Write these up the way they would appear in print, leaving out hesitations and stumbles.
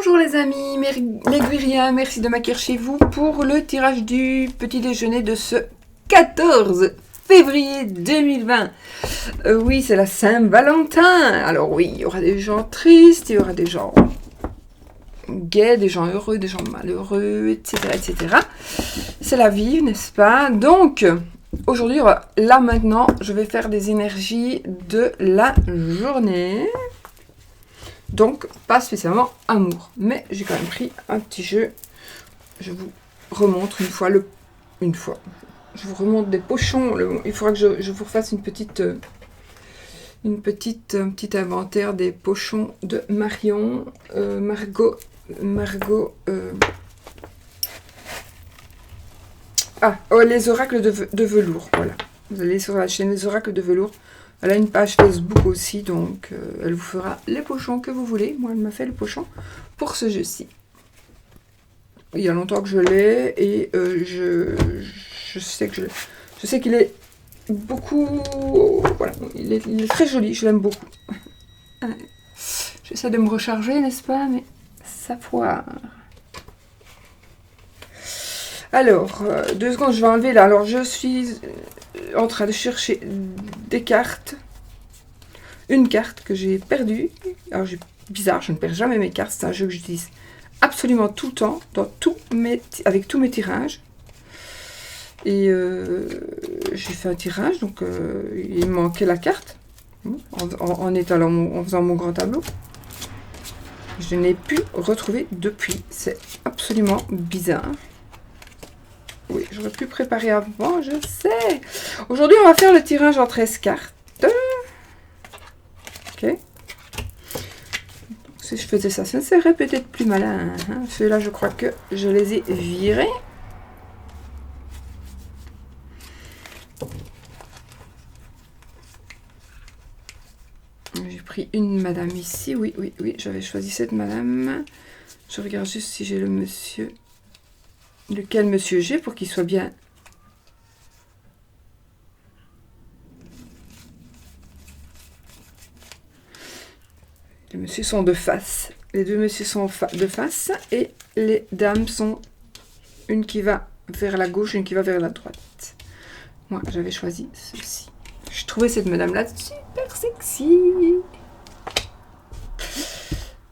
Bonjour les amis, les Guiriens, merci de m'accueillir chez vous pour le tirage du petit déjeuner de ce 14 février 2020. Oui, c'est la Saint-Valentin. Alors oui, il y aura des gens tristes, il y aura des gens gays, des gens heureux, des gens malheureux, etc. etc. C'est la vie, n'est-ce pas? Donc, aujourd'hui, là maintenant, je vais faire des énergies de la journée. Donc, pas spécialement amour. Mais j'ai quand même pris un petit jeu. Je vous remontre une fois. Je vous remonte des pochons. Il faudra que je vous refasse un petit inventaire des pochons de Marion. Margot. Les oracles de velours. Voilà. Vous allez sur la chaîne Les Oracles de velours. Elle a une page Facebook aussi, donc elle vous fera les pochons que vous voulez. Moi, elle m'a fait le pochon pour ce jeu-ci. Il y a longtemps que je l'ai et je sais qu'il est beaucoup... Voilà, il est très joli, je l'aime beaucoup. J'essaie de me recharger, n'est-ce pas? Mais ça foire. Alors, 2 secondes, je vais enlever là. Alors, je suis en train de chercher des cartes. Une carte que j'ai perdue. Alors, bizarre, je ne perds jamais mes cartes. C'est un jeu que j'utilise absolument tout le temps, avec tous mes tirages. Et j'ai fait un tirage, donc il me manquait la carte. En faisant mon grand tableau. Je n'ai pu retrouver depuis. C'est absolument bizarre. Oui, j'aurais pu préparer avant, je sais. Aujourd'hui, on va faire le tirage en 13 cartes. Ok. Si je faisais ça, ça serait peut-être plus malin. Hein. Ceux-là, je crois que je les ai virés. J'ai pris une madame ici. Oui, j'avais choisi cette madame. Je regarde juste si j'ai le monsieur... Lequel monsieur j'ai pour qu'il soit bien. Les messieurs sont de face. Les deux messieurs sont de face et les dames sont une qui va vers la gauche et une qui va vers la droite. Moi, j'avais choisi ceci. Je trouvais cette madame-là super sexy.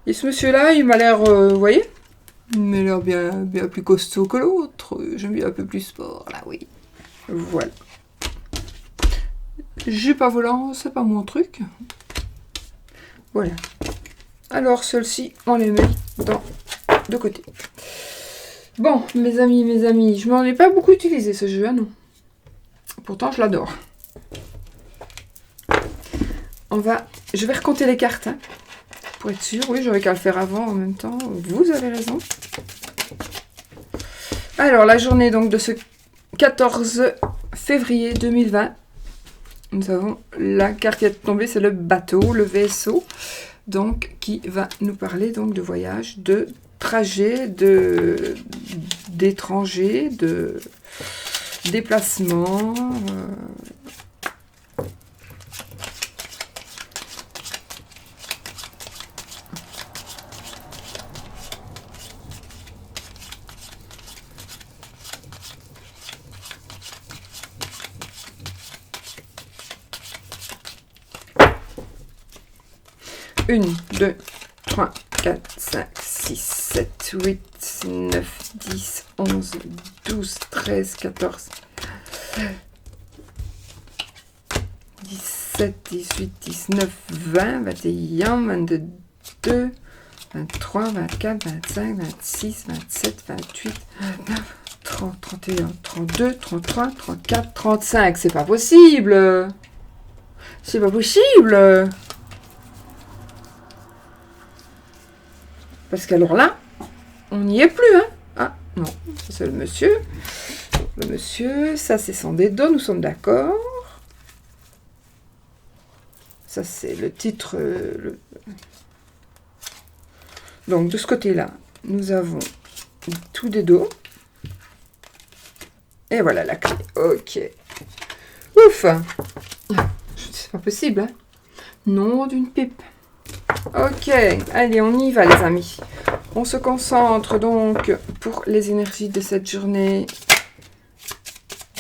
Et ce monsieur-là, il m'a l'air, vous voyez? Il m'a l'air bien plus costaud que l'autre. J'aime bien un peu plus sport, là, oui. Voilà. Jupe à volant, c'est pas mon truc. Voilà. Alors, celle-ci, on les met de côté. Bon, mes amis, je m'en ai pas beaucoup utilisé ce jeu, hein, non. Pourtant, je l'adore. Je vais recompter les cartes, hein. Pour être sûr, oui, j'aurais qu'à le faire avant en même temps. Vous avez raison. Alors, la journée donc de ce 14 février 2020. Nous avons la carte qui est tombée, c'est le bateau, le vaisseau. Donc, qui va nous parler donc de voyage, de trajet, d'étrangers, de déplacement. Une, 2, 3, 4, 5, 6, 7, 8, 9, 10, 11, 12, 13, 14, 17, 18, 19, 20, 21, 22, 23, 24, 25, 26, 27, 28, 29, 30, 31, 32, 33, 34, 35. C'est pas possible! C'est pas possible! Parce qu'alors là, on n'y est plus, hein. Ah, non, ça c'est le monsieur. Le monsieur, ça c'est son dédo, nous sommes d'accord. Ça c'est le titre. Donc de ce côté-là, nous avons tout dédo. Et voilà la clé. Ok. Ouf. C'est pas possible, hein. Nom d'une pipe. Ok, allez, on y va les amis. On se concentre donc pour les énergies de cette journée.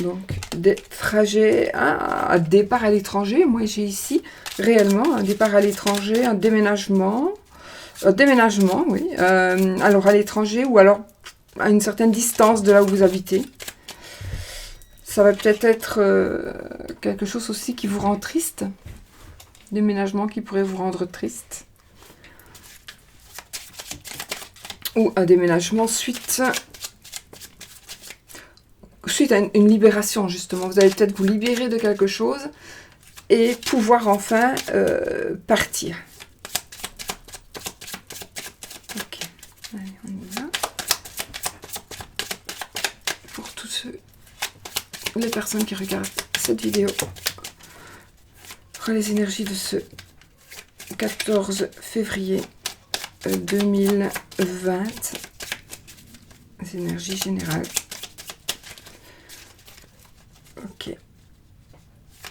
Donc, des trajets, un départ à l'étranger. Moi, j'ai ici réellement un départ à l'étranger, un déménagement. Déménagement, oui. Alors, à l'étranger ou alors à une certaine distance de là où vous habitez. Ça va peut-être être quelque chose aussi qui vous rend triste. Déménagement qui pourrait vous rendre triste. Ou un déménagement suite à une libération, justement. Vous allez peut-être vous libérer de quelque chose et pouvoir enfin partir. Ok, allez, on y va. Pour tous les personnes qui regardent cette vidéo, pour les énergies de ce 14 février 2020, les énergies générales. Ok,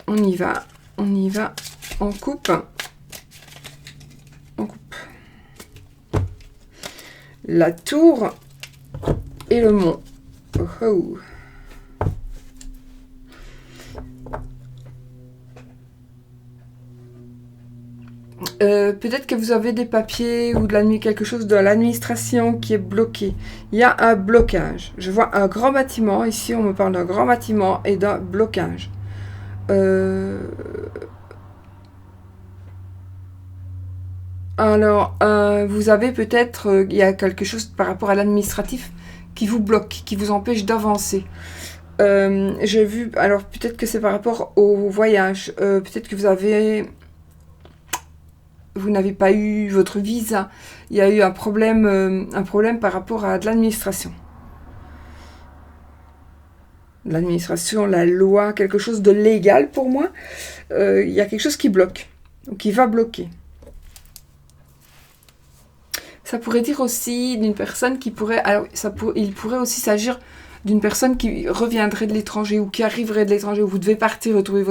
on y va, on coupe, la tour et le mont. Oh oh. Peut-être que vous avez des papiers ou quelque chose de l'administration qui est bloqué. Il y a un blocage. Je vois un grand bâtiment. Ici, on me parle d'un grand bâtiment et d'un blocage. Alors, vous avez peut-être... il y a quelque chose par rapport à l'administratif qui vous bloque, qui vous empêche d'avancer. J'ai vu... Alors, peut-être que c'est par rapport au voyage. Peut-être que vous n'avez pas eu votre visa. Il y a eu un problème par rapport à de l'administration. L'administration, la loi, quelque chose de légal pour moi. Il y a quelque chose qui bloque, ou qui va bloquer. Ça pourrait dire aussi d'une personne qui pourrait... Alors, il pourrait aussi s'agir d'une personne qui reviendrait de l'étranger ou qui arriverait de l'étranger, où vous devez partir retrouver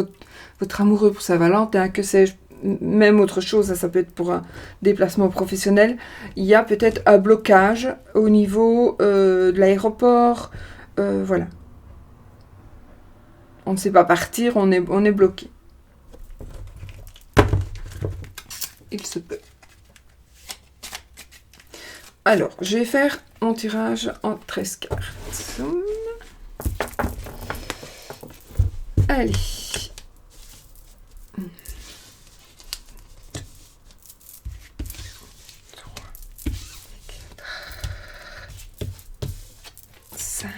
votre amoureux pour Saint-Valentin, que sais-je. Même autre chose, ça peut être pour un déplacement professionnel. Il y a peut-être un blocage au niveau de l'aéroport. Voilà. On ne sait pas partir, on est bloqué. Il se peut. Alors, je vais faire mon tirage en 13 cartes. Allez. 5.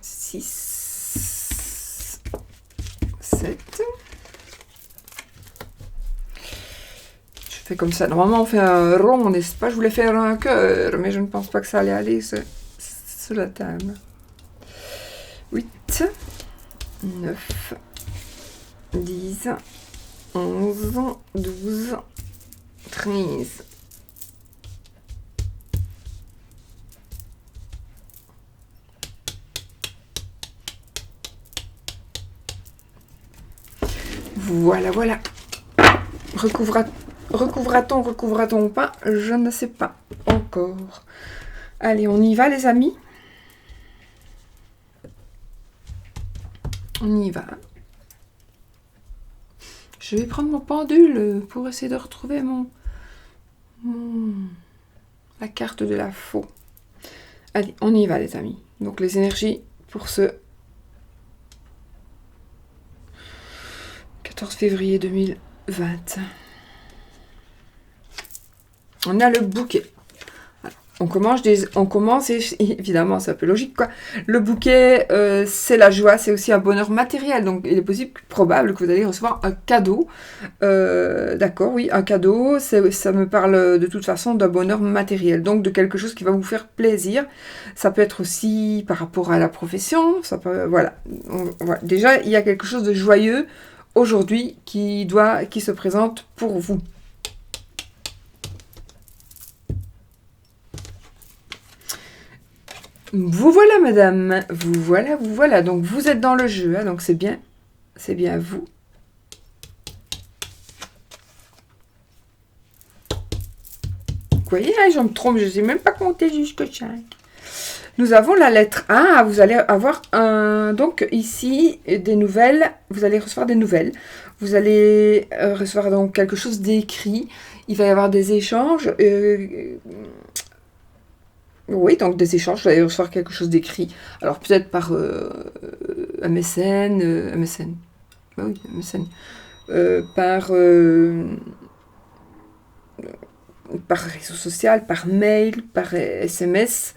6. 7. Je fais comme ça. Normalement, on fait un rond, n'est-ce pas? Je voulais faire un cœur, mais je ne pense pas que ça allait aller sur la table. 8. 9. 10. 11, 12, 13. Voilà, voilà. Recouvra-t-on pas? Je ne sais pas encore. Allez, on y va, les amis. On y va. Je vais prendre mon pendule pour essayer de retrouver la carte de la faux. Allez, on y va, les amis. Donc, les énergies pour ce 14 février 2020. On a le bouquet. On commence et évidemment, c'est un peu logique, quoi. Le bouquet, c'est la joie, c'est aussi un bonheur matériel. Donc, il est probable que vous allez recevoir un cadeau. D'accord, oui, un cadeau, ça me parle de toute façon d'un bonheur matériel. Donc, de quelque chose qui va vous faire plaisir. Ça peut être aussi par rapport à la profession. Ça peut, voilà. Déjà, il y a quelque chose de joyeux aujourd'hui qui se présente pour vous. Vous voilà, madame. Vous voilà. Donc, vous êtes dans le jeu, hein, donc c'est bien. c'est bien vous. Vous voyez, hein, je me trompe, je ne sais même pas compter jusqu'à 5. Nous avons la lettre A. Vous allez avoir donc ici des nouvelles. Vous allez recevoir des nouvelles. Vous allez recevoir donc quelque chose d'écrit. Il va y avoir des échanges. Oui, donc des échanges. Vous allez recevoir quelque chose d'écrit. Alors peut-être par MSN. MSN. Bah oui, MSN. Par réseau social, par mail, par SMS.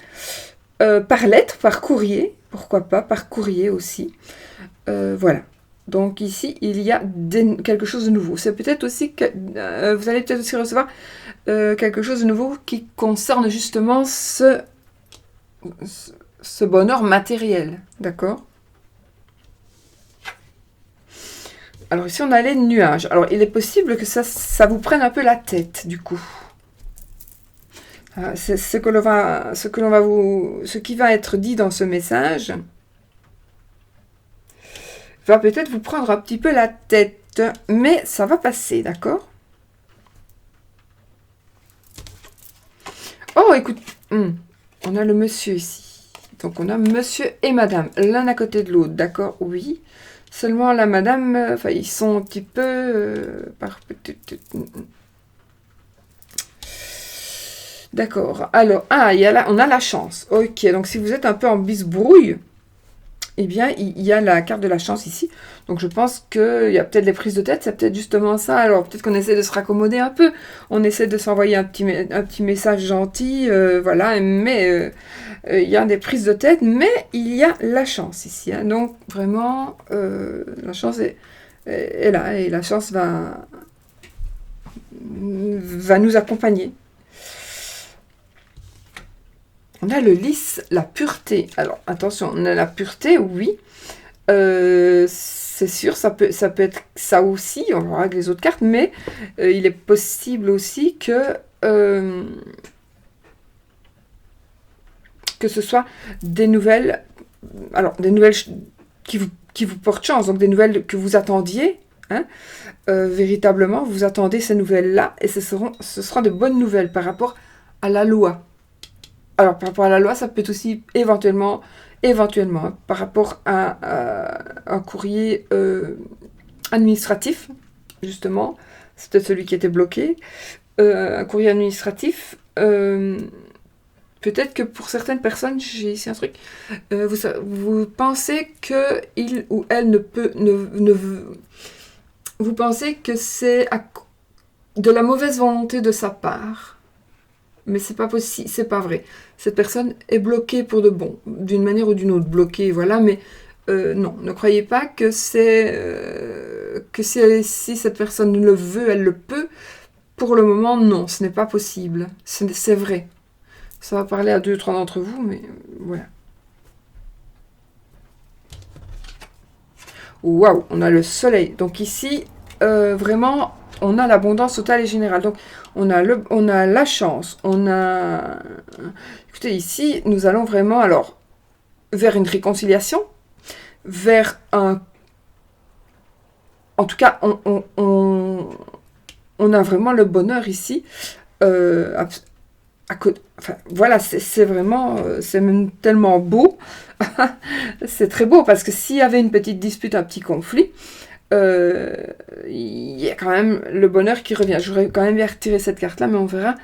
Par lettre, par courrier, pourquoi pas, par courrier aussi. Voilà. Donc ici, il y a quelque chose de nouveau. C'est peut-être aussi que vous allez peut-être aussi recevoir quelque chose de nouveau qui concerne justement ce bonheur matériel. D'accord? Alors ici, on a les nuages. Alors, il est possible que ça vous prenne un peu la tête, du coup. C'est ce qui va être dit dans ce message va peut-être vous prendre un petit peu la tête, mais ça va passer, d'accord? Oh, écoute, on a le monsieur ici. Donc, on a monsieur et madame, l'un à côté de l'autre, d'accord? Oui. Seulement, la madame, enfin, ils sont un petit peu... D'accord. Alors, on a la chance. Ok, donc si vous êtes un peu en bisbrouille, eh bien, il y a la carte de la chance ici. Donc, je pense qu'il y a peut-être les prises de tête. C'est peut-être justement ça. Alors, peut-être qu'on essaie de se raccommoder un peu. On essaie de s'envoyer un petit message gentil. Voilà. Mais il y a des prises de tête. Mais il y a la chance ici. Hein. Donc, vraiment, la chance est là. Et la chance va nous accompagner. On a le lys, la pureté. Alors, attention, on a la pureté, oui. C'est sûr, ça peut être ça aussi, on va voir avec les autres cartes, mais il est possible aussi que ce soit des nouvelles, alors des nouvelles qui vous portent chance, donc des nouvelles que vous attendiez, hein, véritablement, vous attendez ces nouvelles-là, et ce sera de bonnes nouvelles par rapport à la loi. Alors, par rapport à la loi, ça peut être aussi éventuellement, hein, par rapport à un courrier administratif, justement. C'est peut-être celui qui était bloqué. Un courrier administratif. Peut-être que pour certaines personnes, j'ai ici un truc, vous pensez que il ou elle vous pensez que c'est de la mauvaise volonté de sa part. Mais c'est pas possible, c'est pas vrai. Cette personne est bloquée pour de bon, d'une manière ou d'une autre, bloquée, voilà, mais non, ne croyez pas que si cette personne le veut, elle le peut. Pour le moment, non, ce n'est pas possible. C'est vrai. Ça va parler à 2-3 d'entre vous, mais voilà. Waouh, on a le soleil. Donc ici, vraiment, on a l'abondance totale et générale. Donc, on a la chance. Écoutez, ici, nous allons vraiment, alors, vers une réconciliation, vers un... En tout cas, on a vraiment le bonheur ici. Enfin, voilà, c'est vraiment... c'est même tellement beau. C'est très beau, parce que s'il y avait une petite dispute, un petit conflit... il y a quand même le bonheur qui revient. J'aurais quand même bien retiré cette carte là, mais on verra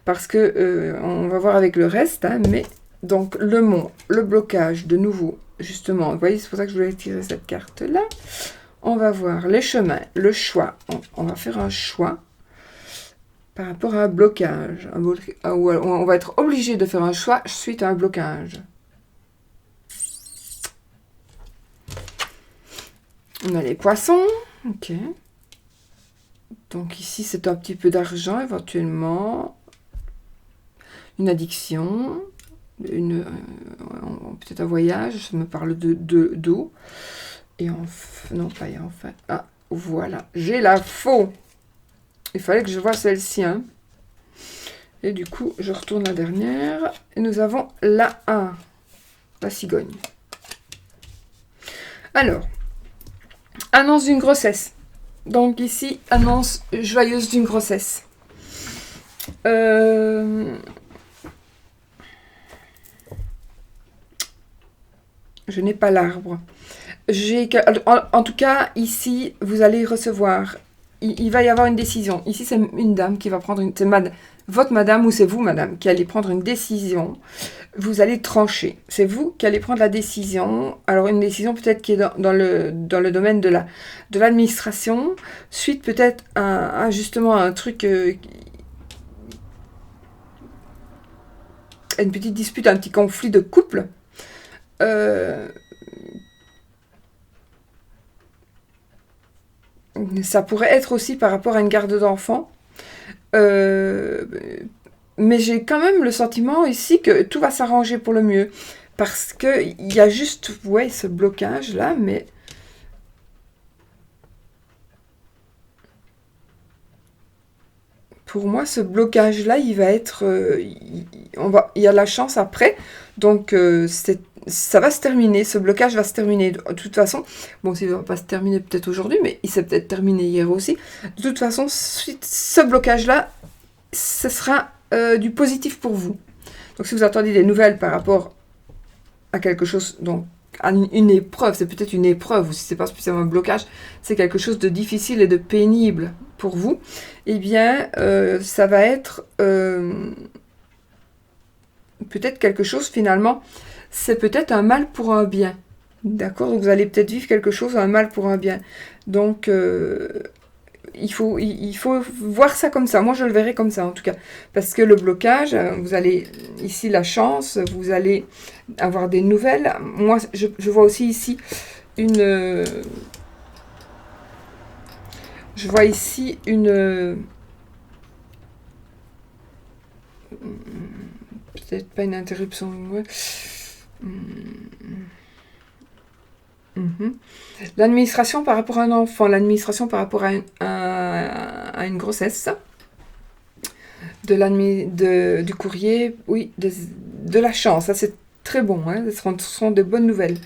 parce que on va voir avec le reste, hein, mais donc le mont, le blocage de nouveau, justement, vous voyez, c'est pour ça que je voulais tirer cette carte là. On va voir les chemins, le choix, on va faire un choix par rapport à un blocage, on va être obligé de faire un choix suite à un blocage. On a les poissons, ok. Donc ici, c'est un petit peu d'argent, éventuellement. Une addiction. Peut-être un voyage, ça me parle d'eau. Et non, pas enfin. Ah, voilà. J'ai la faux. Il fallait que je voie celle-ci. Hein. Et du coup, je retourne la dernière. Et nous avons la 1. La cigogne. Alors. Annonce d'une grossesse. Donc ici, annonce joyeuse d'une grossesse. Je n'ai pas l'arbre. En tout cas, ici, vous allez recevoir. Il va y avoir une décision. Ici, c'est une dame qui va prendre une... C'est votre madame ou c'est vous, madame, qui allez prendre une décision. Vous allez trancher. C'est vous qui allez prendre la décision. Alors, une décision peut-être qui est dans le domaine de l'administration. Suite peut-être justement un truc... une petite dispute, un petit conflit de couple. Ça pourrait être aussi par rapport à une garde d'enfants. Mais j'ai quand même le sentiment ici que tout va s'arranger pour le mieux. Parce qu'il y a juste, ouais, ce blocage là, mais... Pour moi, ce blocage là, il va être... il y a la chance après. Donc, ça va se terminer. Ce blocage va se terminer. De toute façon, bon, il ne va pas se terminer peut-être aujourd'hui, mais il s'est peut-être terminé hier aussi. De toute façon, ce blocage là, ce sera du positif pour vous. Donc si vous attendez des nouvelles par rapport à quelque chose, donc à une épreuve, c'est peut-être une épreuve, ou si c'est pas spécialement un blocage, c'est quelque chose de difficile et de pénible pour vous, eh bien ça va être peut-être quelque chose finalement, c'est peut-être un mal pour un bien. D'accord? Donc vous allez peut-être vivre quelque chose, un mal pour un bien. Donc il faut voir ça comme ça. Moi, je le verrai comme ça, en tout cas. Parce que le blocage, vous allez, ici, la chance, vous allez avoir des nouvelles. Moi, je vois aussi ici une... je vois ici une... peut-être pas une interruption. Ouais. L'administration par rapport à un enfant, l'administration par rapport à une grossesse, du courrier, oui, de la chance, ça c'est très bon, hein, ce seront de bonnes nouvelles.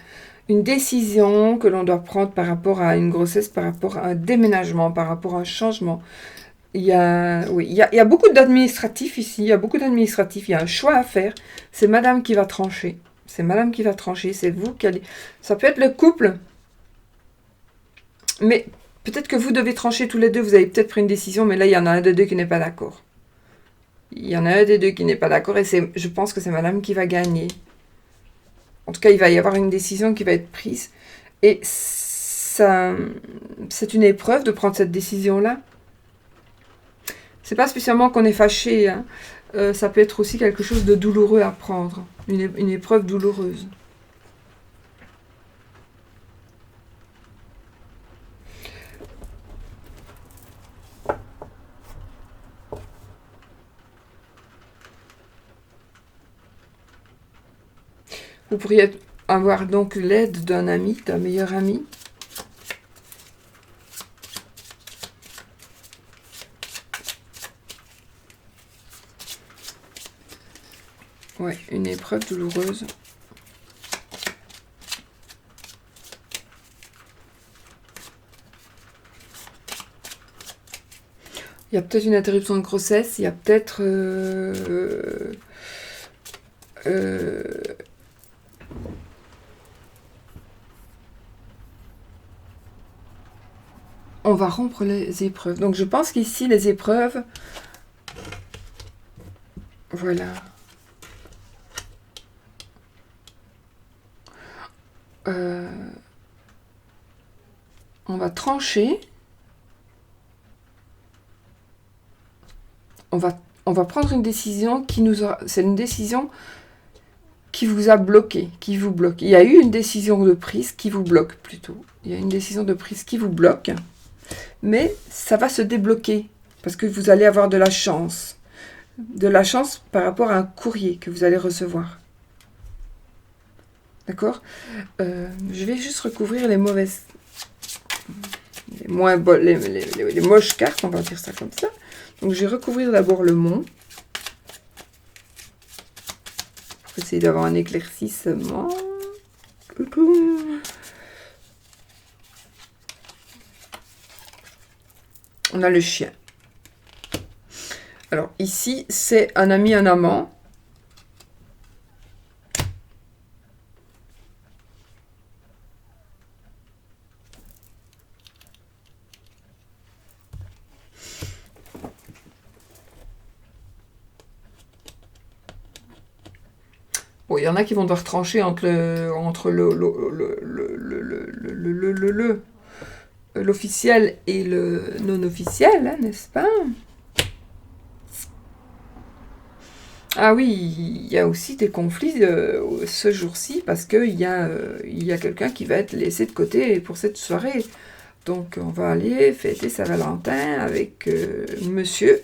Une décision que l'on doit prendre par rapport à une grossesse, par rapport à un déménagement, par rapport à un changement. Il y a beaucoup d'administratifs ici, il y a beaucoup d'administratifs, il y a un choix à faire, c'est madame qui va trancher. C'est madame qui va trancher, c'est vous qui allez... Ça peut être le couple, mais peut-être que vous devez trancher tous les deux, vous avez peut-être pris une décision, mais là, il y en a un des deux qui n'est pas d'accord. Il y en a un des deux qui n'est pas d'accord, et je pense que c'est madame qui va gagner. En tout cas, il va y avoir une décision qui va être prise, et ça, c'est une épreuve de prendre cette décision-là. C'est pas spécialement qu'on est fâché, hein. Ça peut être aussi quelque chose de douloureux à prendre, une épreuve douloureuse. Vous pourriez avoir donc l'aide d'un ami, d'un meilleur ami. Ouais, une épreuve douloureuse. Il y a peut-être une interruption de grossesse, il y a peut-être... on va rompre les épreuves. Donc je pense qu'ici, les épreuves... Voilà. On va trancher. On va prendre une décision qui nous aura... C'est une décision qui vous a bloqué, qui vous bloque. Il y a eu une décision de prise qui vous bloque, plutôt. Il y a une décision de prise qui vous bloque. Mais ça va se débloquer, parce que vous allez avoir de la chance. De la chance par rapport à un courrier que vous allez recevoir. D'accord? Je vais juste recouvrir les mauvaises... Les moches cartes, on va dire ça comme ça. Donc je vais recouvrir d'abord le mont. Pour essayer d'avoir un éclaircissement. On a le chien. Alors ici, c'est un ami, un amant. Bon, il y en a qui vont devoir trancher entre l'officiel et le non officiel, hein, n'est-ce pas? Ah oui, il y a aussi des conflits ce jour-ci parce qu'il y a quelqu'un qui va être laissé de côté pour cette soirée. Donc on va aller fêter Saint-Valentin avec monsieur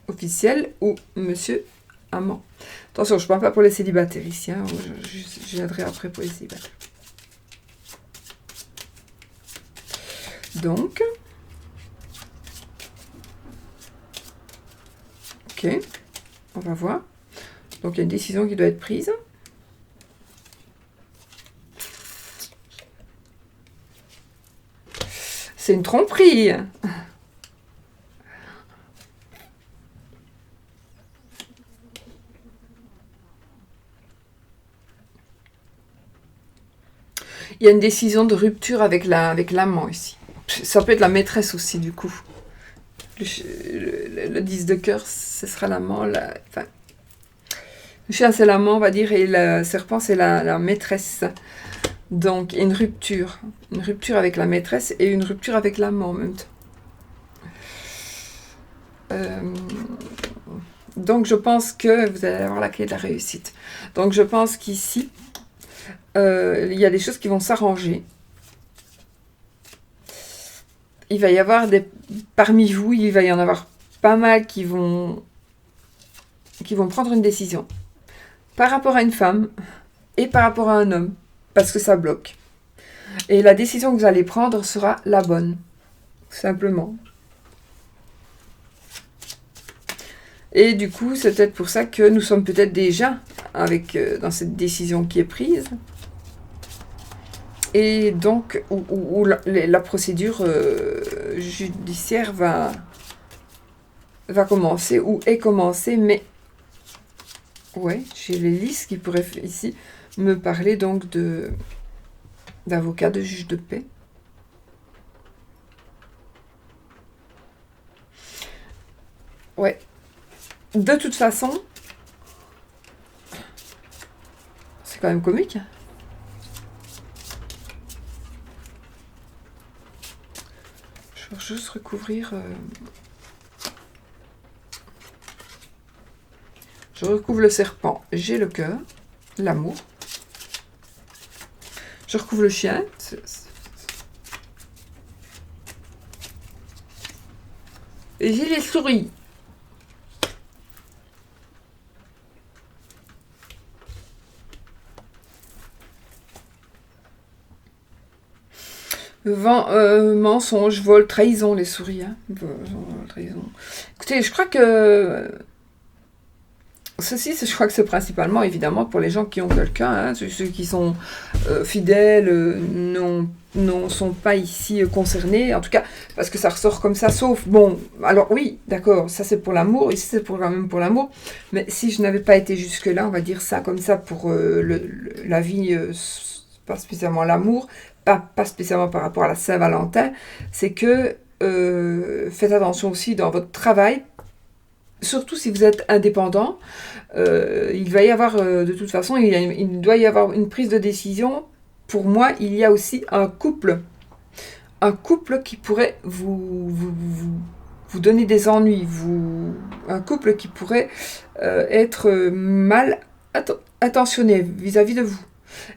officiel ou monsieur amant. Attention, je ne parle pas pour les célibataires ici, hein, je viendrai après pour les célibataires. Donc, ok, on va voir. Donc il y a une décision qui doit être prise. C'est une tromperie. Il y a une décision de rupture avec l'amant ici. Ça peut être la maîtresse aussi, du coup. Le 10 de cœur, ce sera l'amant. Enfin, le chien, c'est l'amant, on va dire, et le serpent, c'est la maîtresse. Donc, une rupture. Une rupture avec la maîtresse et une rupture avec l'amant en même temps. Donc, je pense que vous allez avoir la clé de la réussite. Donc, je pense qu'ici, il y a des choses qui vont s'arranger. Il va y avoir parmi vous, il va y en avoir pas mal qui vont prendre une décision par rapport à une femme et par rapport à un homme, parce que ça bloque. Et la décision que vous allez prendre sera la bonne, simplement. Et du coup, c'est peut-être pour ça que nous sommes peut-être déjà dans cette décision qui est prise. Et donc, où la procédure judiciaire va commencer, ou est commencée, mais ouais, j'ai les listes qui pourraient ici me parler donc d'avocat, de juge de paix. Ouais. De toute façon, c'est quand même comique. Je vais juste recouvrir... Je recouvre le serpent, j'ai le cœur, l'amour. Je recouvre le chien. Et j'ai les souris. Mensonge, vol, trahison, les souris. Hein. Trahison. Écoutez, je crois que... Ceci, je crois que c'est principalement, évidemment, pour les gens qui ont quelqu'un, hein, ceux qui sont fidèles, ne sont pas ici concernés, en tout cas, parce que ça ressort comme ça, sauf, bon, alors oui, d'accord, ça c'est pour l'amour, ici c'est quand même pour l'amour, mais si je n'avais pas été jusque-là, on va dire ça comme ça, pour la vie, pas spécialement l'amour, pas spécialement par rapport à la Saint-Valentin, c'est que faites attention aussi dans votre travail, surtout si vous êtes indépendant, il va y avoir, de toute façon, il doit y avoir une prise de décision. Pour moi, il y a aussi un couple qui pourrait vous donner des ennuis, un couple qui pourrait être mal intentionné vis-à-vis de vous.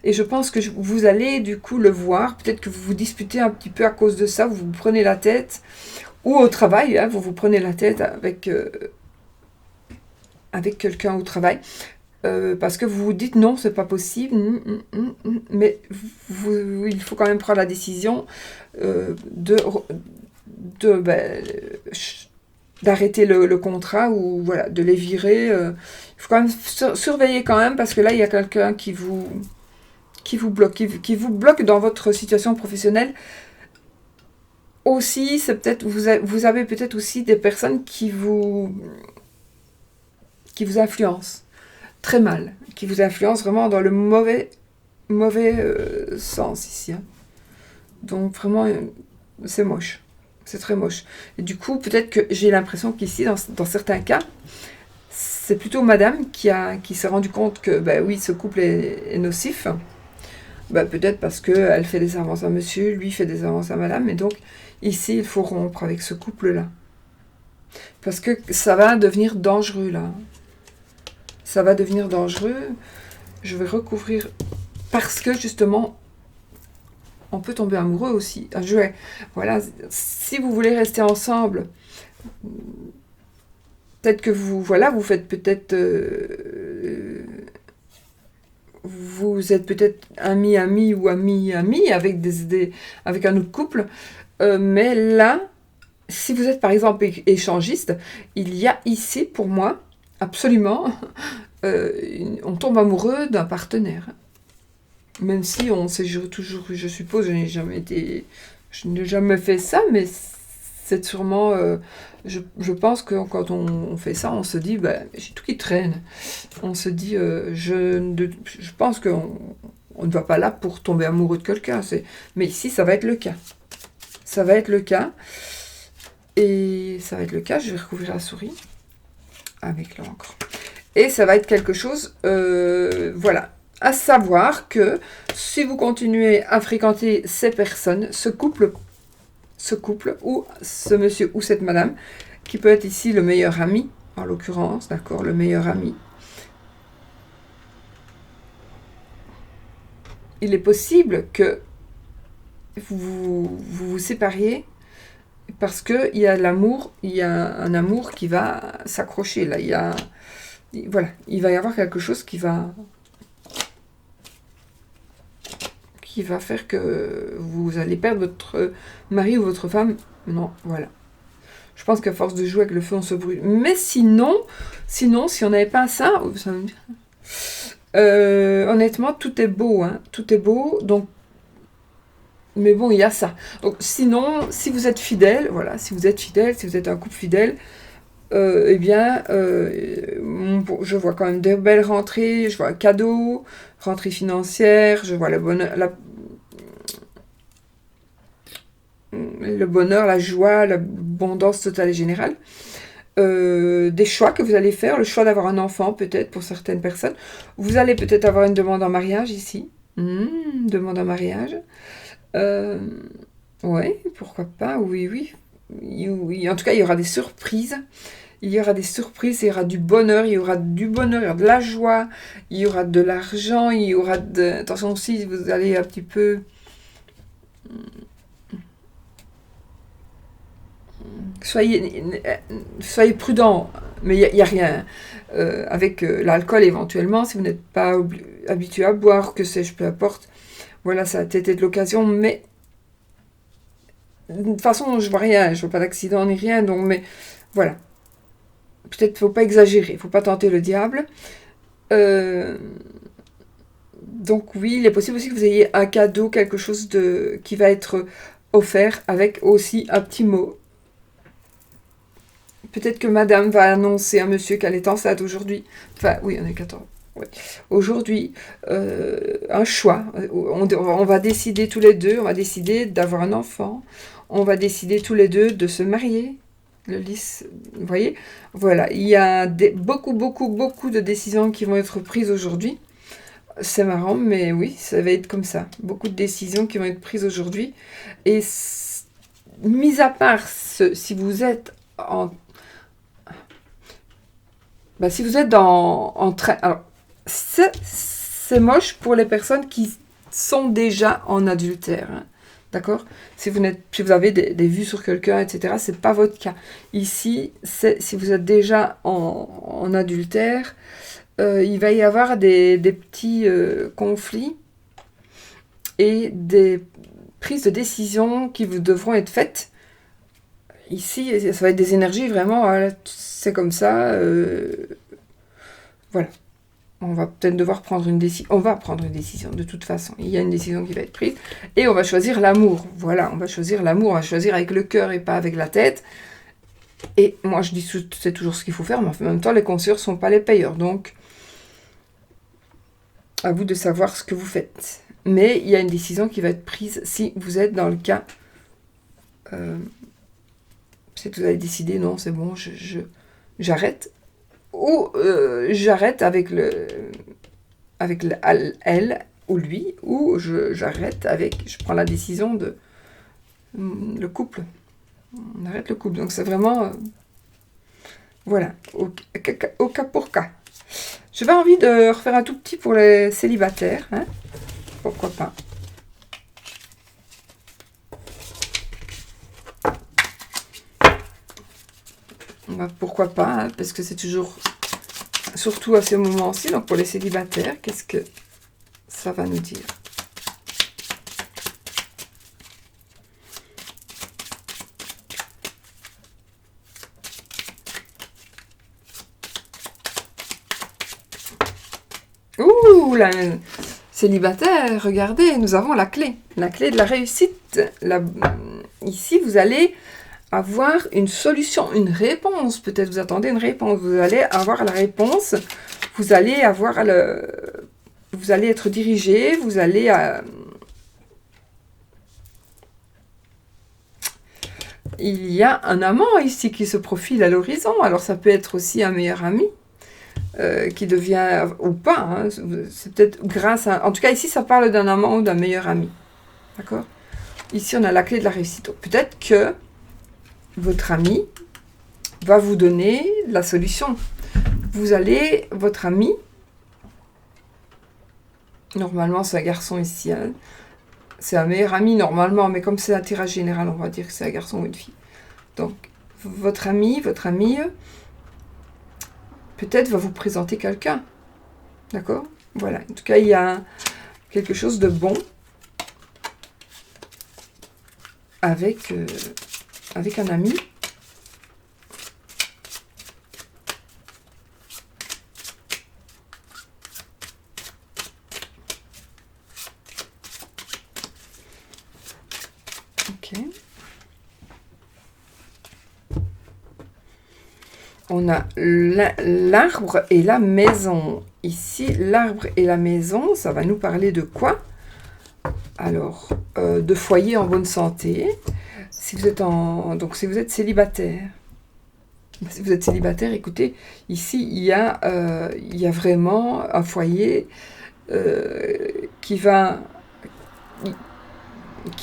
Et je pense que vous allez du coup le voir, peut-être que vous vous disputez un petit peu à cause de ça, vous vous prenez la tête, ou au travail, hein, vous vous prenez la tête avec quelqu'un au travail, parce que vous vous dites non, c'est pas possible, mais il faut quand même prendre la décision d'arrêter le contrat ou voilà, de les virer. Il faut quand même surveiller quand même, parce que là, il y a quelqu'un qui vous bloque dans votre situation professionnelle. aussi, c'est peut-être vous avez peut-être aussi des personnes qui vous influencent très mal, qui vous influencent vraiment dans le mauvais sens ici. Hein. Donc vraiment, c'est moche. C'est très moche. Et du coup, peut-être que j'ai l'impression qu'ici, dans certains cas, c'est plutôt madame qui s'est rendu compte que, bah oui, ce couple est nocif. Bah, peut-être parce qu'elle fait des avances à monsieur, lui fait des avances à madame. Et donc, ici, il faut rompre avec ce couple-là. Parce que ça va devenir dangereux, là. Ça va devenir dangereux. Je vais recouvrir... Parce que, justement, on peut tomber amoureux aussi. Voilà, si vous voulez rester ensemble, peut-être que vous faites peut-être... vous êtes peut-être ami ou ami avec avec un autre couple, mais là, si vous êtes par exemple échangiste, il y a ici pour moi absolument, on tombe amoureux d'un partenaire, même si on s'est toujours, je suppose, je n'ai jamais fait ça, mais c'est sûrement, je pense que quand on fait ça, on se dit, bah, j'ai tout qui traîne. On se dit, je pense qu'on ne va pas là pour tomber amoureux de quelqu'un. Mais ici, ça va être le cas. Ça va être le cas. Et ça va être le cas, je vais recouvrir la souris avec l'encre. Et ça va être quelque chose, voilà. À savoir que si vous continuez à fréquenter ces personnes, ce couple ou ce monsieur ou cette madame, qui peut être ici le meilleur ami, en l'occurrence, d'accord, le meilleur ami. Il est possible que vous sépariez parce qu'il y a l'amour, il y a un amour qui va s'accrocher là. Voilà, il va y avoir quelque chose qui va faire que vous allez perdre votre mari ou votre femme. Non, voilà. Je pense qu'à force de jouer avec le feu, on se brûle. Mais sinon, si on n'avait pas ça, honnêtement, tout est beau, hein. Tout est beau, donc. Mais bon, il y a ça. Donc, sinon, si vous êtes fidèle, voilà, si vous êtes un couple fidèle, eh bien, je vois quand même de belles rentrées, je vois un cadeau, rentrée financière, je vois le bonheur, la joie, l'abondance totale et générale. Des choix que vous allez faire, le choix d'avoir un enfant peut-être pour certaines personnes. Vous allez peut-être avoir une demande en mariage ici. Demande en mariage. Ouais, pourquoi pas, oui. En tout cas, il y aura des surprises. Il y aura du bonheur, il y aura de la joie, il y aura de l'argent, il y aura de... Attention aussi, vous allez un petit peu... Soyez prudent, mais il n'y a rien. Avec l'alcool éventuellement, si vous n'êtes pas habitué à boire, que sais-je, peu importe. Voilà, ça a été de l'occasion, mais de toute façon, je vois rien, je vois pas d'accident ni rien, donc, mais voilà. Peut-être faut pas exagérer, faut pas tenter le diable. Donc oui, il est possible aussi que vous ayez un cadeau, quelque chose qui va être offert avec aussi un petit mot. Peut-être que madame va annoncer à monsieur qu'elle est enceinte aujourd'hui. Enfin, oui, on est 14. Ouais. Aujourd'hui, un choix. On va décider tous les deux, on va décider d'avoir un enfant. On va décider tous les deux de se marier. Le lys, vous voyez? Voilà, il y a beaucoup de décisions qui vont être prises aujourd'hui. C'est marrant, mais oui, ça va être comme ça. Beaucoup de décisions qui vont être prises aujourd'hui. Et mis à part si vous êtes si vous êtes en train... Alors, c'est moche pour les personnes qui sont déjà en adultère. Hein. D'accord? Si vous avez des vues sur quelqu'un, etc., c'est pas votre cas. Ici, si vous êtes déjà en adultère, il va y avoir des petits conflits et des prises de décision qui vous devront être faites. Ici, ça va être des énergies vraiment, c'est comme ça. Voilà. On va peut-être devoir prendre une décision. On va prendre une décision, de toute façon. Il y a une décision qui va être prise. Et on va choisir l'amour. Voilà, on va choisir l'amour. On va choisir avec le cœur et pas avec la tête. Et moi, je dis c'est toujours ce qu'il faut faire. Mais en même temps, les conseillers ne sont pas les payeurs. Donc, à vous de savoir ce que vous faites. Mais il y a une décision qui va être prise si vous êtes dans le cas... si vous avez décidé, non, c'est bon, j'arrête. Ou j'arrête avec elle ou lui, ou j'arrête avec, je prends la décision de le couple. On arrête le couple. Donc c'est vraiment, voilà, au cas pour cas. J'avais envie de refaire un tout petit pour les célibataires, hein, pourquoi pas. Bah, pourquoi pas, hein, parce que c'est toujours... Surtout à ce moment-ci, donc pour les célibataires, qu'est-ce que ça va nous dire? Ouh, la célibataire, regardez, nous avons la clé de la réussite. Ici, vous allez avoir une solution, une réponse. Peut-être vous attendez une réponse. Vous allez avoir la réponse. Vous allez avoir vous allez être dirigé. Vous allez... Il y a un amant ici qui se profile à l'horizon. Alors ça peut être aussi un meilleur ami qui devient... Ou pas. Hein, c'est peut-être grâce à... En tout cas, ici, ça parle d'un amant ou d'un meilleur ami. D'accord? Ici, on a la clé de la réussite. Peut-être que votre ami va vous donner la solution. Votre ami, normalement c'est un garçon ici, hein, c'est un meilleur ami normalement, mais comme c'est un tirage général, on va dire que c'est un garçon ou une fille. Donc, votre ami, peut-être va vous présenter quelqu'un. D'accord? Voilà. En tout cas, il y a quelque chose de bon avec un ami. Ok. On a l'arbre et la maison. Ici, l'arbre et la maison, ça va nous parler de quoi? Alors, de foyer en bonne santé. Si vous êtes célibataire. Si vous êtes célibataire, écoutez, ici, il y a vraiment un foyer qui va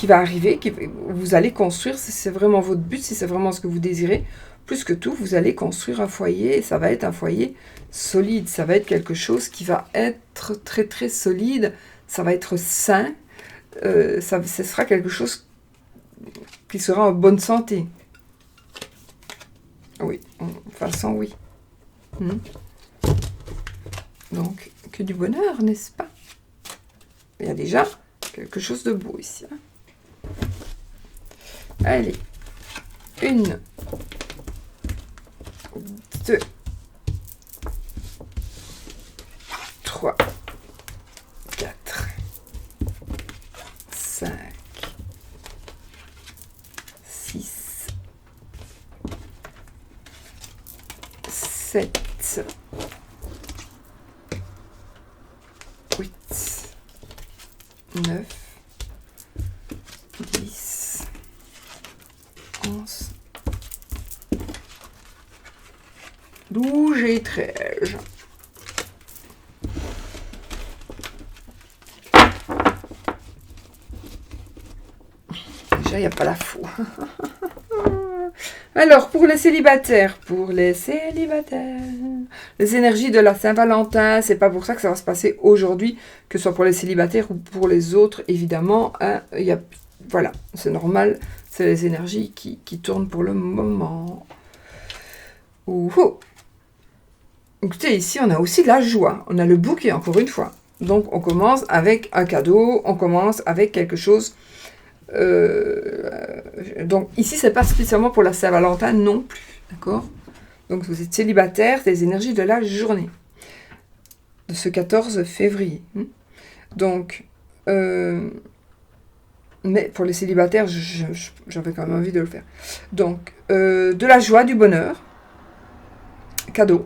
arriver, vous allez construire, si c'est vraiment votre but, si c'est vraiment ce que vous désirez. Plus que tout, vous allez construire un foyer, et ça va être un foyer solide, ça va être quelque chose qui va être très très solide, ça va être sain, ce sera quelque chose qui sera en bonne santé. Oui, de toute façon, oui. Donc, que du bonheur, n'est-ce pas? Il y a déjà quelque chose de beau ici. Hein. Allez, 1, 2, 3, 4, 5, 6, 7, 8, 9, 10, 11, 12 et 13. Déjà, il n'y a pas la fou. Alors, pour les célibataires, les énergies de la Saint-Valentin, c'est pas pour ça que ça va se passer aujourd'hui, que ce soit pour les célibataires ou pour les autres, évidemment. Hein, voilà, c'est normal, c'est les énergies qui tournent pour le moment. Ouhou. Écoutez, ici, on a aussi de la joie. On a le bouquet, encore une fois. Donc, on commence avec un cadeau, on commence avec quelque chose... donc, ici, c'est pas spécialement pour la Saint-Valentin non plus, d'accord? Donc, vous êtes célibataire, c'est les énergies de la journée. de ce 14 février. Donc, mais pour les célibataires, j'avais quand même envie de le faire. Donc, de la joie, du bonheur, cadeau,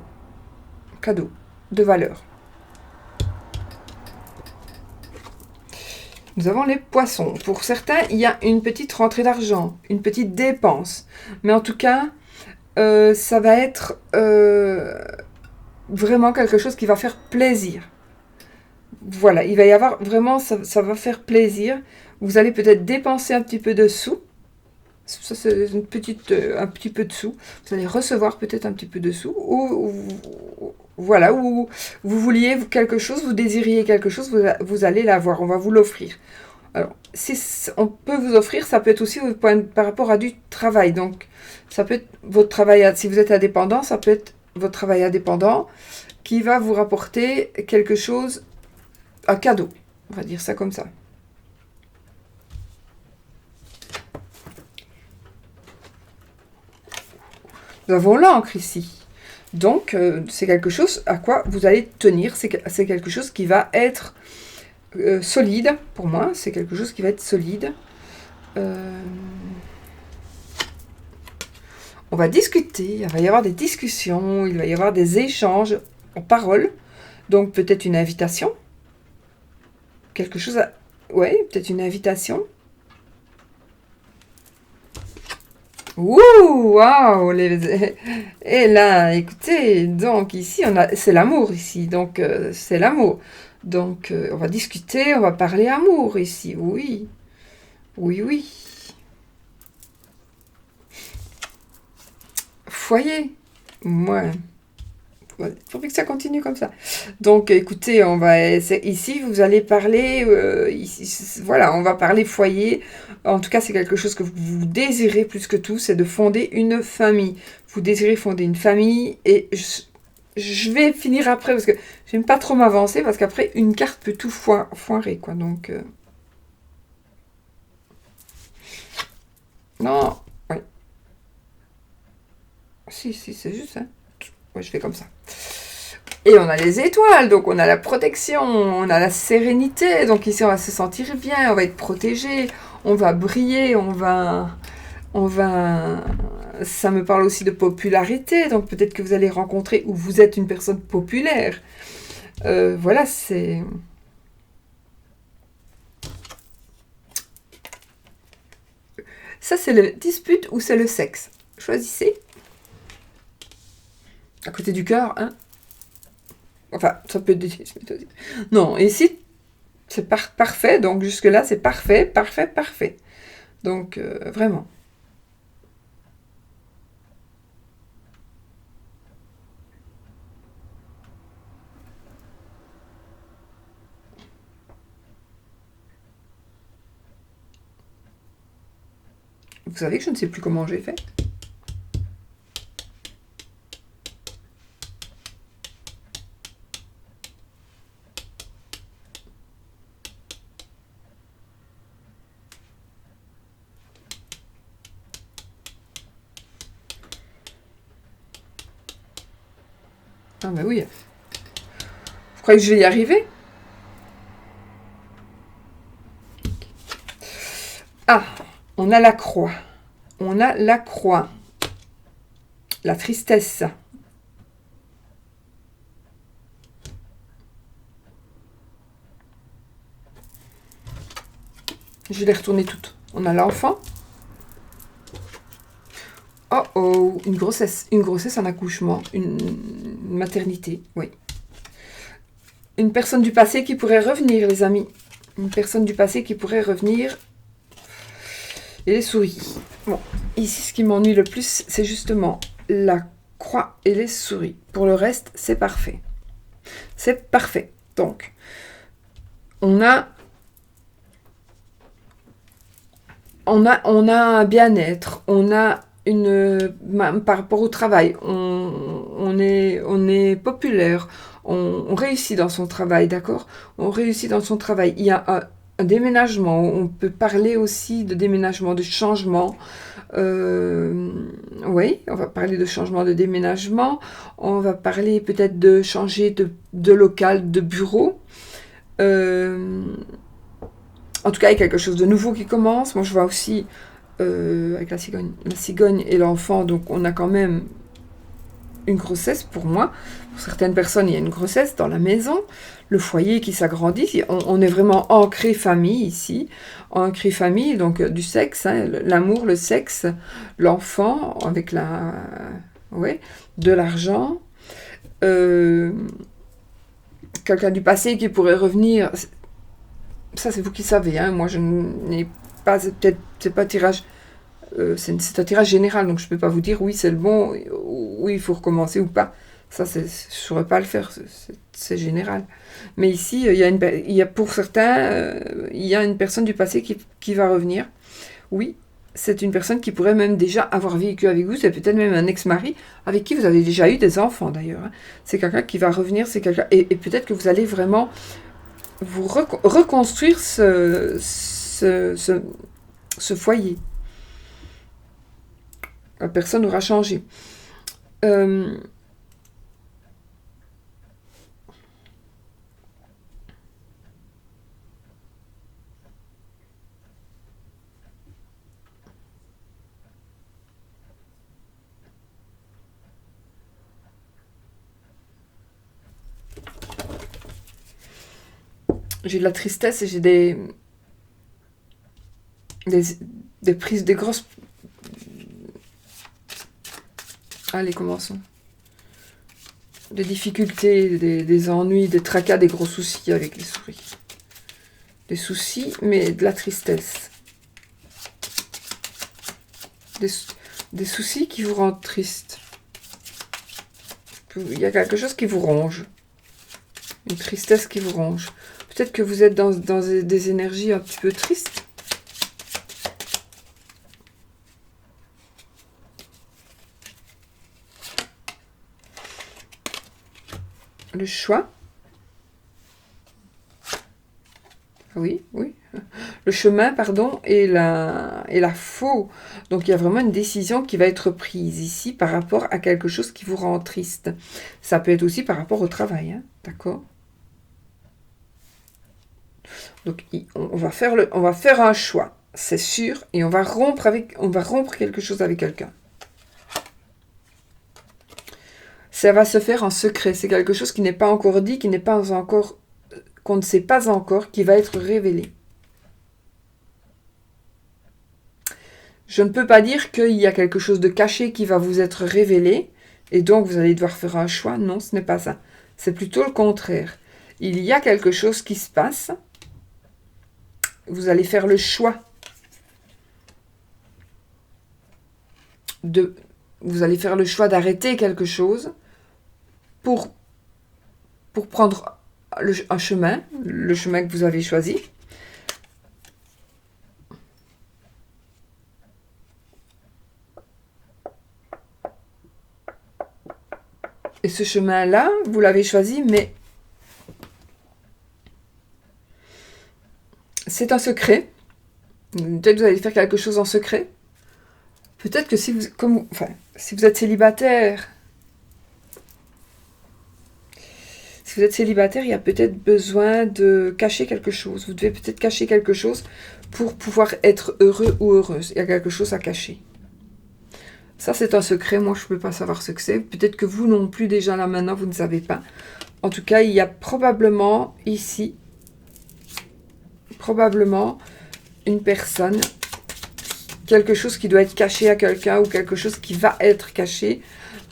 de valeur. Nous avons les poissons. Pour certains, il y a une petite rentrée d'argent, une petite dépense. Mais en tout cas, ça va être vraiment quelque chose qui va faire plaisir. Voilà, il va y avoir vraiment, ça va faire plaisir. Vous allez peut-être dépenser un petit peu de sous. Ça, c'est un petit peu de sous. Vous allez recevoir peut-être un petit peu de sous. Voilà, ou vous vouliez quelque chose, vous désiriez quelque chose, vous allez l'avoir, on va vous l'offrir. Alors, si on peut vous offrir, ça peut être aussi par rapport à du travail. Donc, ça peut être votre travail, si vous êtes indépendant, ça peut être votre travail indépendant qui va vous rapporter quelque chose, un cadeau. On va dire ça comme ça. Nous avons l'encre ici. Donc, c'est quelque chose à quoi vous allez tenir. C'est quelque chose qui va être solide. Pour moi, c'est quelque chose qui va être solide. On va discuter. Il va y avoir des discussions. Il va y avoir des échanges en parole. Donc, peut-être une invitation. Quelque chose à... Oui, peut-être une invitation. Ouh, waouh, et là, écoutez, donc ici, c'est l'amour ici, donc c'est l'amour. Donc, on va discuter, on va parler amour ici, oui, oui, oui. Foyer, moi, il faudrait que ça continue comme ça. Donc, écoutez, ici, vous allez parler, voilà, on va parler foyer. En tout cas, c'est quelque chose que vous désirez plus que tout, c'est de fonder une famille. Vous désirez fonder une famille et je vais finir après parce que j'aime pas trop m'avancer parce qu'après, une carte peut tout foirer, quoi. Donc, non, oui. Si, c'est juste ça. Ouais, je fais comme ça. Et on a les étoiles, donc on a la protection, on a la sérénité. Donc ici, on va se sentir bien, on va être protégé, on va briller, on va... Ça me parle aussi de popularité, donc peut-être que vous allez rencontrer ou vous êtes une personne populaire. Voilà, c'est... Ça, c'est le dispute ou c'est le sexe. Choisissez. À côté du cœur, hein. Enfin, ça peut être des disputes aussi. Non, ici, c'est parfait, donc jusque-là, c'est parfait, parfait, parfait. Donc, vraiment. Vous savez que je ne sais plus comment j'ai fait. Ah bah oui. Vous croyez que je vais y arriver? Ah, on a la croix. On a la croix. La tristesse. Je vais les retourner toutes. On a l'enfant. Oh oh, une grossesse, un accouchement, une maternité, oui. Une personne du passé qui pourrait revenir, les amis. Une personne du passé qui pourrait revenir. Et les souris. Bon, ici, ce qui m'ennuie le plus, c'est justement la croix et les souris. Pour le reste, c'est parfait. C'est parfait. Donc, on a un bien-être, on a par rapport au travail, on est populaire, on réussit dans son travail, d'accord? On réussit dans son travail. Il y a un déménagement. On peut parler aussi de déménagement, de changement. Oui, on va parler de changement de déménagement. On va parler peut-être de changer de local, de bureau. En tout cas, il y a quelque chose de nouveau qui commence. Moi, je vois aussi avec la cigogne et l'enfant, donc on a quand même une grossesse pour moi. Pour certaines personnes, il y a une grossesse dans la maison, le foyer qui s'agrandit. On est vraiment ancré famille ici, ancré famille, donc du sexe, hein, l'amour, le sexe, l'enfant, avec de l'argent. Quelqu'un du passé qui pourrait revenir. Ça, c'est vous qui savez. Hein. Moi, je n'ai pas. C'est pas un tirage. C'est un tirage général, donc je ne peux pas vous dire oui, c'est le bon, oui, il faut recommencer ou pas. Ça, je ne saurais pas le faire, c'est général. Mais ici, il y a pour certains, il y a une personne du passé qui va revenir. Oui, c'est une personne qui pourrait même déjà avoir vécu avec vous. C'est peut-être même un ex-mari avec qui vous avez déjà eu des enfants, d'ailleurs. Hein. C'est quelqu'un qui va revenir, c'est quelqu'un... Et peut-être que vous allez vraiment vous reconstruire ce foyer. La personne aura changé. J'ai de la tristesse et j'ai des prises, des grosses... Allez, commençons. Des difficultés, des ennuis, des tracas, des gros soucis avec les souris. Des soucis, mais de la tristesse. Des soucis qui vous rendent triste. Il y a quelque chose qui vous ronge. Une tristesse qui vous ronge. Peut-être que vous êtes dans des énergies un petit peu tristes. Le choix. Oui. Le chemin, pardon, et la faux. Donc, il y a vraiment une décision qui va être prise ici par rapport à quelque chose qui vous rend triste. Ça peut être aussi par rapport au travail, hein, d'accord ? Donc, on va faire un choix, c'est sûr, et on va rompre quelque chose avec quelqu'un. Ça va se faire en secret. C'est quelque chose qui n'est pas encore dit, qu'on ne sait pas encore, qui va être révélé. Je ne peux pas dire qu'il y a quelque chose de caché qui va vous être révélé, et donc vous allez devoir faire un choix. Non, ce n'est pas ça. C'est plutôt le contraire. Il y a quelque chose qui se passe. Vous allez faire le choix d'arrêter quelque chose pour prendre un chemin, le chemin que vous avez choisi. Et ce chemin-là, vous l'avez choisi, mais c'est un secret. Peut-être que vous allez faire quelque chose en secret. Peut-être que si vous êtes célibataire, il y a peut-être besoin de cacher quelque chose. Vous devez peut-être cacher quelque chose pour pouvoir être heureux ou heureuse. Il y a quelque chose à cacher. Ça, c'est un secret. Moi, je ne peux pas savoir ce que c'est. Peut-être que vous non plus, déjà là maintenant, vous ne savez pas. En tout cas, il y a probablement ici, une personne, quelque chose qui doit être caché à quelqu'un ou quelque chose qui va être caché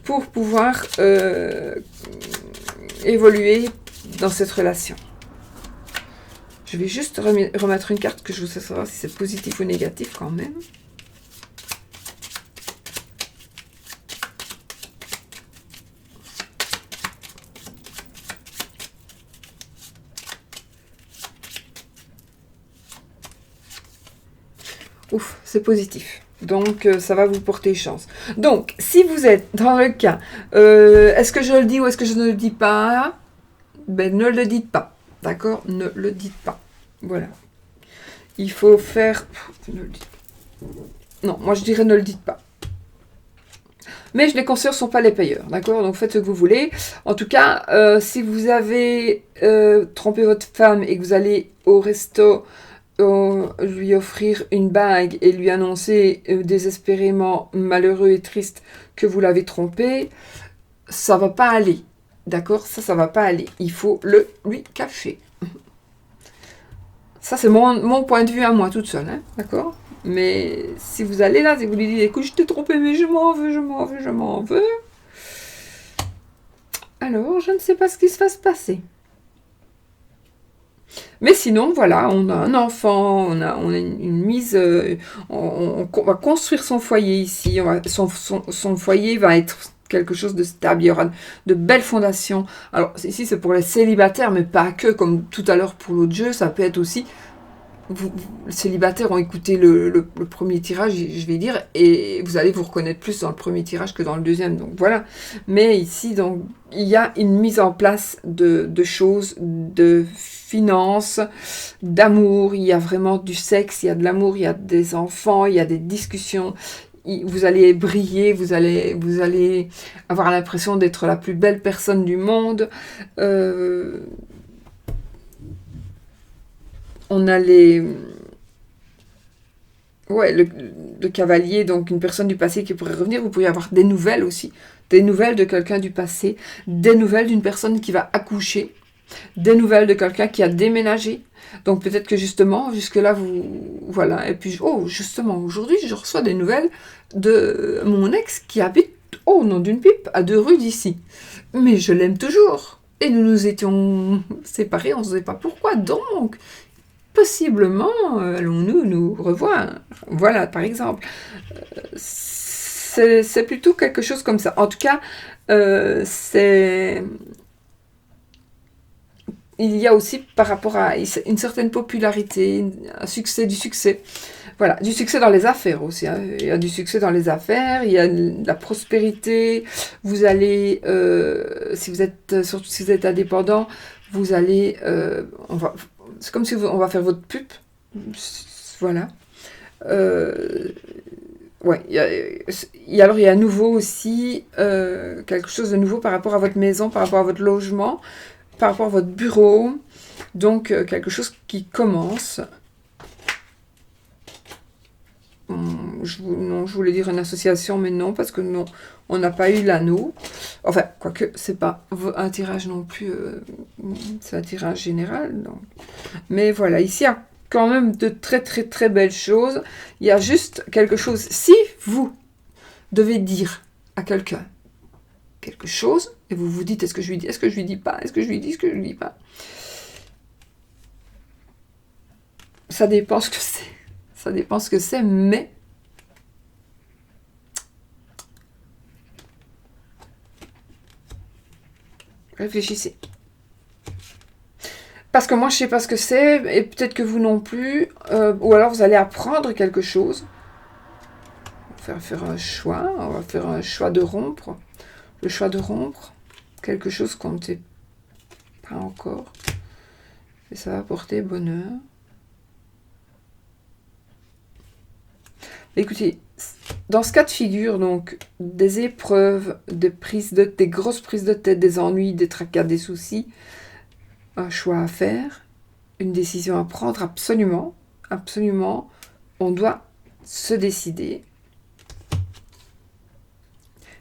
pour pouvoir évoluer dans cette relation. Je vais juste remettre une carte que je voudrais savoir si c'est positif ou négatif quand même. Ouf, c'est positif. Donc, ça va vous porter chance. Donc, si vous êtes dans le cas, est-ce que je le dis ou est-ce que je ne le dis pas? Ben, ne le dites pas. D'accord? Ne le dites pas. Voilà. il faut faire... Non, moi je dirais ne le dites pas. Mais les conseillers ne sont pas les payeurs, d'accord? Donc faites ce que vous voulez. En tout cas, si vous avez trompé votre femme et que vous allez au resto lui offrir une bague et lui annoncer désespérément malheureux et triste que vous l'avez trompé, ça va pas aller, d'accord? Ça va pas aller. Il faut le lui cacher. Ça, c'est mon point de vue à moi toute seule, hein, d'accord? Mais si vous allez là, si vous lui dites, écoute, je t'ai trompé, mais je m'en veux, je m'en veux. Alors, je ne sais pas ce qui se va se passer. Mais sinon, voilà, on a un enfant, on a une mise... on va construire son foyer ici. Son foyer va être quelque chose de stable. Il y aura de belles fondations. Alors, ici, c'est pour les célibataires, mais pas que. Comme tout à l'heure pour l'autre jeu, ça peut être aussi... les célibataires ont écouté le premier tirage, je vais dire, et vous allez vous reconnaître plus dans le premier tirage que dans le deuxième. Donc voilà. Mais ici, donc, il y a une mise en place de choses, de finances, d'amour. Il y a vraiment du sexe, il y a de l'amour, il y a des enfants, il y a des discussions. Vous allez briller, vous allez avoir l'impression d'être la plus belle personne du monde. On a le cavalier, donc une personne du passé qui pourrait revenir. Vous pourriez avoir des nouvelles aussi. Des nouvelles de quelqu'un du passé. Des nouvelles d'une personne qui va accoucher. Des nouvelles de quelqu'un qui a déménagé. Donc peut-être que justement, jusque-là, voilà. Et puis, justement, aujourd'hui, je reçois des nouvelles de mon ex qui habite au nom d'une pipe à 2 rues d'ici. Mais je l'aime toujours. Et nous nous étions séparés, on ne savait pas pourquoi. Donc... possiblement, allons-nous nous revoir. Voilà, par exemple. C'est plutôt quelque chose comme ça. En tout cas, il y a aussi par rapport à une certaine popularité, du succès. Voilà, du succès dans les affaires aussi. Hein. Il y a du succès dans les affaires, il y a de la prospérité. Vous allez, surtout si vous êtes indépendant, vous allez, c'est comme si on va faire votre pub. Voilà. Ouais, il y a à nouveau aussi quelque chose de nouveau par rapport à votre maison, par rapport à votre logement, par rapport à votre bureau. Donc, quelque chose qui commence. Je voulais dire une association, mais non, parce que non, on n'a pas eu l'anneau. Enfin, quoique, c'est pas un tirage non plus, c'est un tirage général. Donc. Mais voilà, ici, il y a quand même de très très très belles choses. Il y a juste quelque chose. Si vous devez dire à quelqu'un quelque chose, et vous vous dites, est-ce que je lui dis, est-ce que je lui dis pas, est-ce que je lui dis, est-ce que je lui dis pas, ça dépend ce que c'est. Ça dépend ce que c'est, mais réfléchissez. Parce que moi, je ne sais pas ce que c'est, et peut-être que vous non plus, ou alors vous allez apprendre quelque chose. On va faire un choix, on va faire un choix de rompre. Le choix de rompre, quelque chose qu'on ne sait pas encore. Et ça va apporter bonheur. Écoutez, dans ce cas de figure, donc, des épreuves, des grosses prises de tête, des ennuis, des tracas, des soucis, un choix à faire, une décision à prendre, absolument, absolument, on doit se décider.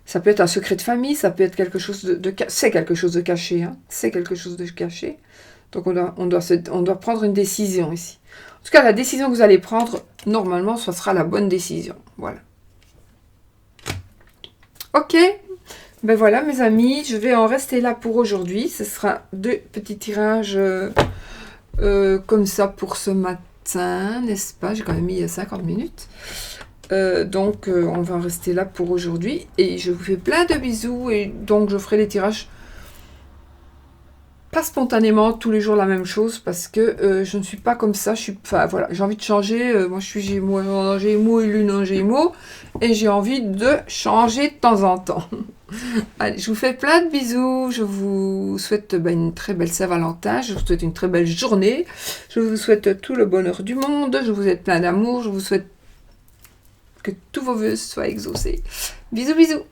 Ça peut être un secret de famille, ça peut être quelque chose c'est quelque chose de caché, hein, c'est quelque chose de caché. Donc on doit prendre une décision ici. En tout cas, la décision que vous allez prendre, normalement, ce sera la bonne décision. Voilà. Ok. Ben voilà, mes amis, je vais en rester là pour aujourd'hui. Ce sera 2 petits tirages comme ça pour ce matin, n'est-ce pas? J'ai quand même mis 50 minutes. Donc, on va en rester là pour aujourd'hui. Et je vous fais plein de bisous. Et donc, je ferai les tirages pas spontanément tous les jours la même chose parce que je ne suis pas comme ça. Enfin voilà, j'ai envie de changer. Moi, je suis Gémeaux et Lune en Gémeaux et j'ai envie de changer de temps en temps. Allez, je vous fais plein de bisous. Je vous souhaite une très belle Saint-Valentin. Je vous souhaite une très belle journée. Je vous souhaite tout le bonheur du monde. Je vous souhaite plein d'amour. Je vous souhaite que tous vos vœux soient exaucés. Bisous, bisous.